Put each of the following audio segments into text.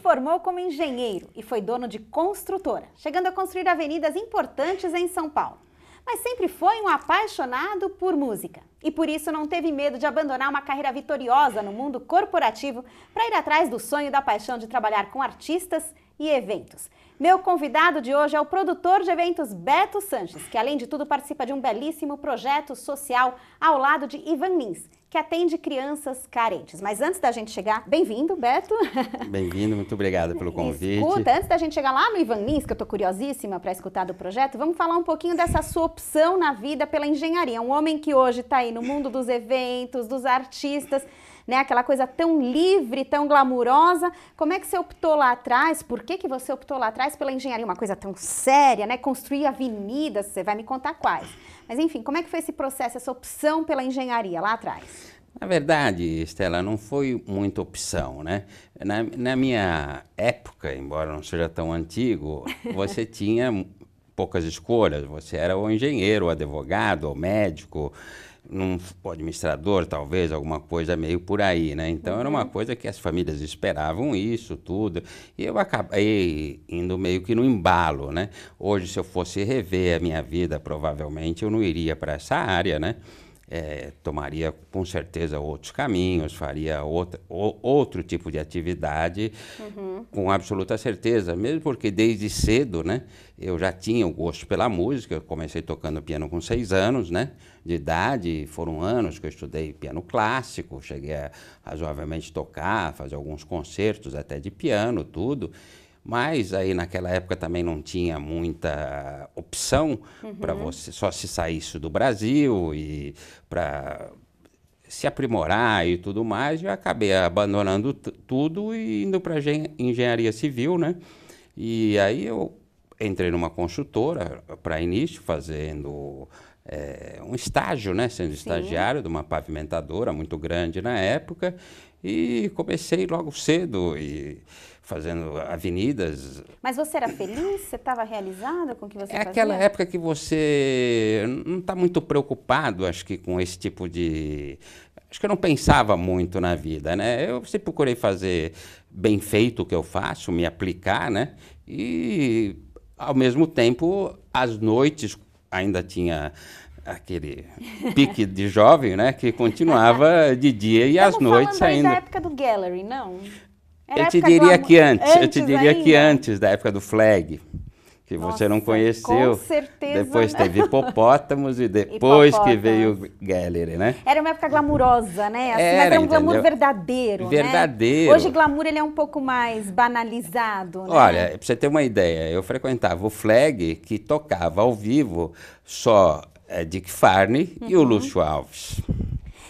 formou como engenheiro e foi dono de construtora, chegando a construir avenidas importantes em São Paulo. Mas sempre foi um apaixonado por música e por isso não teve medo de abandonar uma carreira vitoriosa no mundo corporativo para ir atrás do sonho e da paixão de trabalhar com artistas e eventos. Meu convidado de hoje é o produtor de eventos Beto Sanches, que além de tudo participa de um belíssimo projeto social ao lado de Ivan Lins, que atende crianças carentes. Mas antes da gente chegar... Bem-vindo, Beto. Bem-vindo, muito obrigada pelo convite. Escuta, antes da gente chegar lá no Ivan Lins, que eu estou curiosíssima para escutar do projeto, vamos falar um pouquinho dessa sua opção na vida pela engenharia. Um homem que hoje está aí no mundo dos eventos, dos artistas, né? Aquela coisa tão livre, tão glamurosa. Como é que você optou lá atrás? Por que você optou lá atrás pela engenharia? Uma coisa tão séria, né? Construir avenidas, você vai me contar quais. Mas enfim, como é que foi esse processo, essa opção pela engenharia lá atrás? Na verdade, Estela, não foi muita opção, né? Na minha época, embora não seja tão antigo, você tinha poucas escolhas. Você era o engenheiro, o advogado, o médico, o administrador, talvez, alguma coisa meio por aí, né? Então, era uma coisa que as famílias esperavam isso, tudo. E eu acabei indo meio que no embalo, né? Hoje, se eu fosse rever a minha vida, provavelmente eu não iria para essa área, né? Tomaria com certeza outros caminhos, faria outro tipo de atividade, com absoluta certeza, mesmo porque desde cedo, né, eu já tinha o gosto pela música. Eu comecei tocando piano com 6 anos, né, de idade. Foram anos que eu estudei piano clássico, cheguei a razoavelmente tocar, fazer alguns concertos até de piano, tudo. Mas aí naquela época também não tinha muita opção para você, só se saísse do Brasil e para se aprimorar e tudo mais. Eu acabei abandonando tudo e indo para engenharia civil, né? E aí eu entrei numa construtora para início, fazendo um estágio, né? Sendo estagiário de uma pavimentadora muito grande na época. E comecei logo cedo e fazendo avenidas. Mas você era feliz? Você estava realizado com o que você fazia? É aquela época que você não está muito preocupado, acho que, com esse tipo de... Acho que eu não pensava muito na vida, né? Eu sempre procurei fazer bem feito o que eu faço, me aplicar, né? E, ao mesmo tempo, às noites ainda tinha aquele pique de jovem, né? Que continuava de dia e às noites ainda. Da época do Gallery, não? Eu te diria que antes, eu te diria que antes da época do Flag, que você não conheceu. Com certeza. Depois teve Hipopótamos e depois que veio o Gallery, né? Era uma época glamurosa, né? Assim, mas era um glamour verdadeiro, verdadeiro. Né? Hoje glamour ele é um pouco mais banalizado, né? Olha, para você ter uma ideia, eu frequentava o Flag, que tocava ao vivo só Dick Farney e o Lúcio Alves.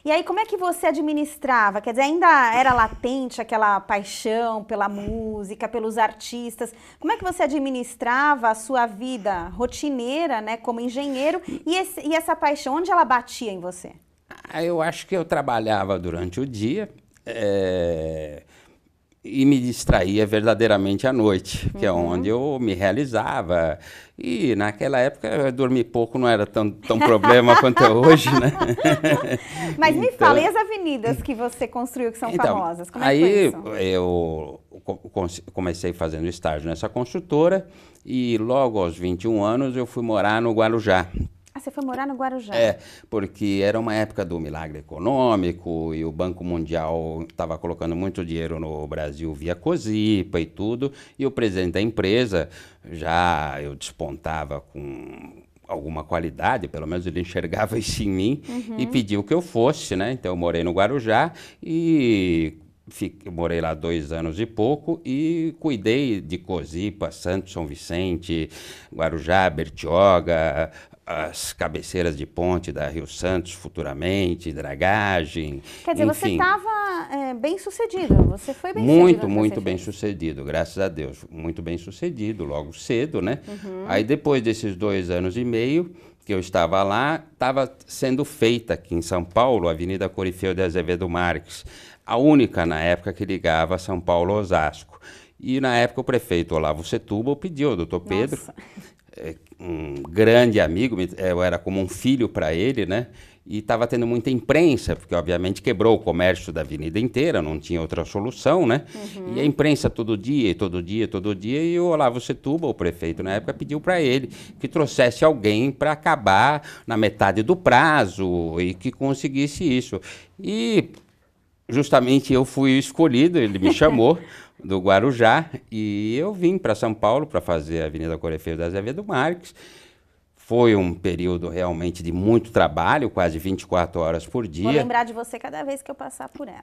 E aí, como é que você administrava? Quer dizer, ainda era latente aquela paixão pela música, pelos artistas. Como é que você administrava a sua vida rotineira, né, como engenheiro, e essa paixão, onde ela batia em você? Eu acho que eu trabalhava durante o dia e me distraía verdadeiramente à noite, que é onde eu me realizava. E naquela época dormir pouco não era tão problema quanto é hoje, né? Mas me fala, e as avenidas que você construiu que são famosas? Como é que foi isso? Aí eu comecei fazendo estágio nessa construtora e logo aos 21 anos eu fui morar no Guarujá. Ah, você foi morar no Guarujá? Porque era uma época do milagre econômico e o Banco Mundial estava colocando muito dinheiro no Brasil via COSIPA e tudo, e o presidente da empresa, eu despontava com alguma qualidade, pelo menos ele enxergava isso em mim, e pediu que eu fosse, né? Então eu morei no Guarujá e morei lá 2 anos e pouco e cuidei de COSIPA, Santos, São Vicente, Guarujá, Bertioga, as cabeceiras de ponte da Rio Santos futuramente, dragagem. Quer dizer, enfim, você estava bem sucedido, você foi bem sucedido. Muito bem sucedido, graças a Deus. Muito bem sucedido, logo cedo, né? Aí depois desses 2 anos e meio que eu estava lá, estava sendo feita aqui em São Paulo a Avenida Corifeu de Azevedo Marques, a única na época que ligava São Paulo a Osasco. E na época o prefeito Olavo Setúbal pediu ao doutor Pedro, um grande amigo, eu era como um filho para ele, né? e estava tendo muita imprensa, porque obviamente quebrou o comércio da avenida inteira, não tinha outra solução, né? E a imprensa todo dia, e o Olavo Setúbal, o prefeito na época, pediu para ele que trouxesse alguém para acabar na metade do prazo e que conseguisse isso. E justamente eu fui escolhido, ele me chamou do Guarujá e eu vim para São Paulo para fazer a Avenida Corefeiro da Azevedo Marques. Foi um período realmente de muito trabalho, quase 24 horas por dia. Vou lembrar de você cada vez que eu passar por ela.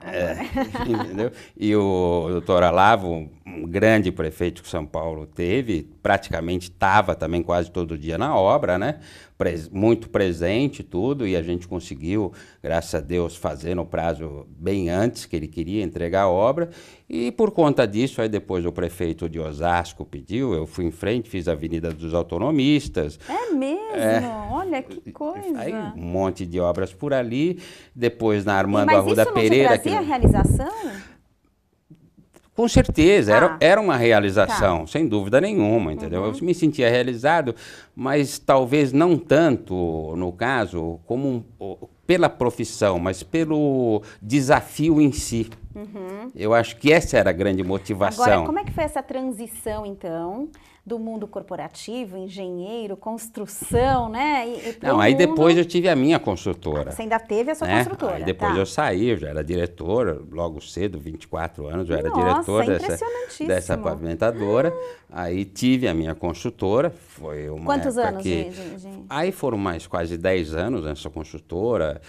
Entendeu? E o doutor Olavo, um grande prefeito que São Paulo teve, praticamente estava também quase todo dia na obra, né? Muito presente tudo, e a gente conseguiu, graças a Deus, fazer no prazo bem antes que ele queria entregar a obra. E por conta disso, aí depois o prefeito de Osasco pediu, eu fui em frente, fiz a Avenida dos Autonomistas. É mesmo? Olha que coisa. Aí um monte de obras por ali, depois na Armando Arruda Pereira. Mas isso não te trazia realização? Com certeza, era uma realização, sem dúvida nenhuma, entendeu? Eu me sentia realizado, mas talvez não tanto, no caso, como pela profissão, mas pelo desafio em si. Eu acho que essa era a grande motivação. Agora, como é que foi essa transição, então, do mundo corporativo, engenheiro, construção, né? Não, aí depois eu tive a minha construtora. Você ainda teve a sua construtora. Aí depois eu saí, eu já era diretor, logo cedo, 24 anos, eu era Nossa, diretor dessa pavimentadora. Aí tive a minha construtora, foi uma Quantos época anos que... Aí foram mais quase 10 anos nessa construtora,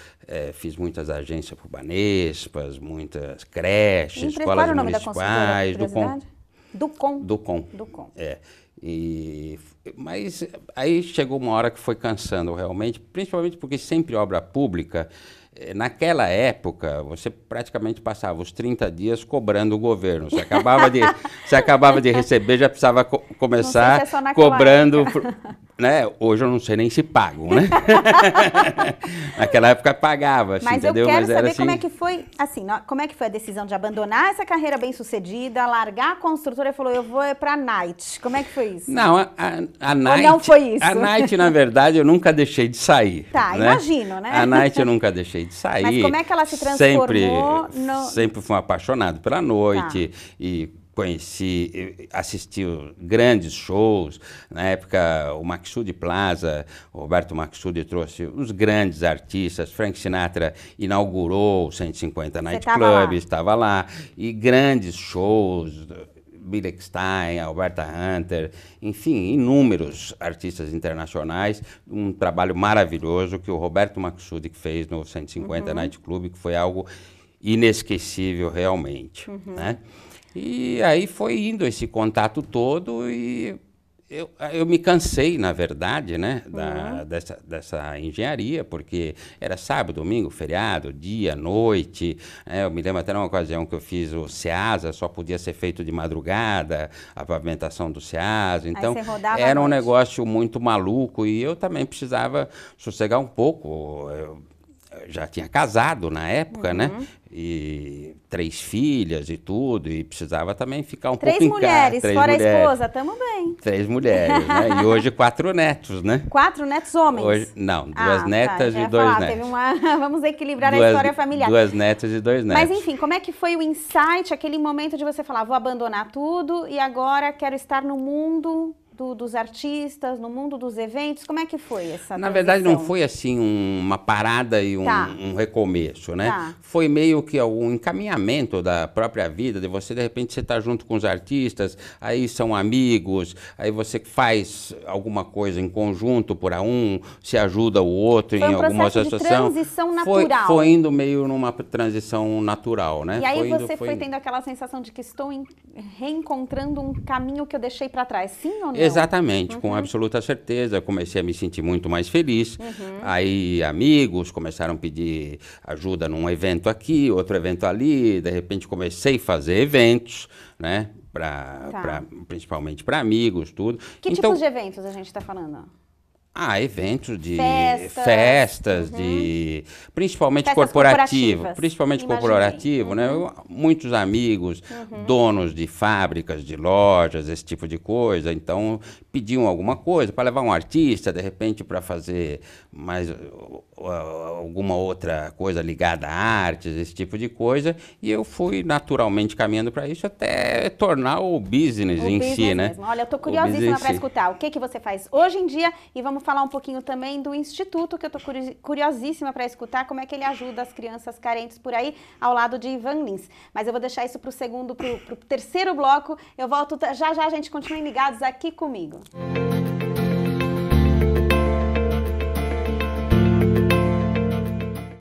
fiz muitas agências por Banespas, muitas creches, escolas municipais, Do Com. Mas aí chegou uma hora que foi cansando realmente, principalmente porque sempre obra pública, naquela época, você praticamente passava os 30 dias cobrando o governo. Você acabava de receber, já precisava começar cobrando... Né? Hoje eu não sei nem se pagam, né? Naquela época pagava, assim, mas entendeu? Eu quero saber assim... como é que foi, assim, como é que foi a decisão de abandonar essa carreira bem-sucedida, largar a construtora e falou, eu vou para a Night. Como é que foi isso? Não, a Night... Ou não foi isso? A Night, na verdade, eu nunca deixei de sair. Tá, né? Imagino, né? A Night eu nunca deixei de sair. Mas como é que ela se transformou? Sempre fui um apaixonado pela noite e assisti grandes shows. Na época, o Maxud Plaza, o Roberto Maxud trouxe os grandes artistas. Frank Sinatra inaugurou o 150 Night Club, estava lá. E grandes shows, Bill Eckstein, Alberta Hunter, enfim, inúmeros artistas internacionais. Um trabalho maravilhoso que o Roberto Maxud fez no 150 Night Club, que foi algo inesquecível realmente, né? E aí foi indo esse contato todo e eu me cansei, na verdade, né, dessa engenharia, porque era sábado, domingo, feriado, dia, noite. Eu me lembro até numa ocasião que eu fiz o SEASA, só podia ser feito de madrugada, a pavimentação do SEASA. Então, era um negócio muito maluco e eu também precisava sossegar um pouco. Eu já tinha casado na época, né? E 3 filhas e tudo, e precisava também ficar um pouco em casa. 3 mulheres, fora a esposa, tamo bem. 3 mulheres, né? E hoje 4 netos, né? 4 netos homens? Hoje, não, 2 netas e 2 netos. Teve vamos equilibrar a história familiar. 2 netas e 2 netos. Mas enfim, como é que foi o insight, aquele momento de você falar, vou abandonar tudo e agora quero estar no mundo dos artistas, no mundo dos eventos? Como é que foi essa transição? Na verdade, não foi assim uma parada e um recomeço, né? Foi meio que um encaminhamento da própria vida, de você, de repente, você está junto com os artistas, aí são amigos, aí você faz alguma coisa em conjunto por se ajuda o outro em alguma situação. Foi um transição natural. Foi indo meio numa transição natural, né? E aí você foi tendo aquela sensação de que estou reencontrando um caminho que eu deixei para trás, sim ou não? Exatamente, com absoluta certeza. Comecei a me sentir muito mais feliz. Aí amigos começaram a pedir ajuda num evento aqui, outro evento ali. De repente comecei a fazer eventos, né? Principalmente para amigos, tudo. Que tipos de eventos a gente está falando? Eventos de Festas, festas de principalmente Festas corporativo, corporativas, principalmente imaginei. corporativo, né? Muitos amigos, donos de fábricas, de lojas, esse tipo de coisa, então pediam alguma coisa para levar um artista, de repente para fazer mais alguma outra coisa ligada a artes, esse tipo de coisa, e eu fui naturalmente caminhando para isso até tornar o business em si, né? Mesmo. Olha, eu tô O business curiosíssima em para si. escutar o que você faz hoje em dia e vamos falar um pouquinho também do Instituto, que eu tô curiosíssima para escutar como é que ele ajuda as crianças carentes por aí, ao lado de Ivan Lins. Mas eu vou deixar isso pro terceiro bloco. Eu volto já já, gente, continuem ligados aqui comigo.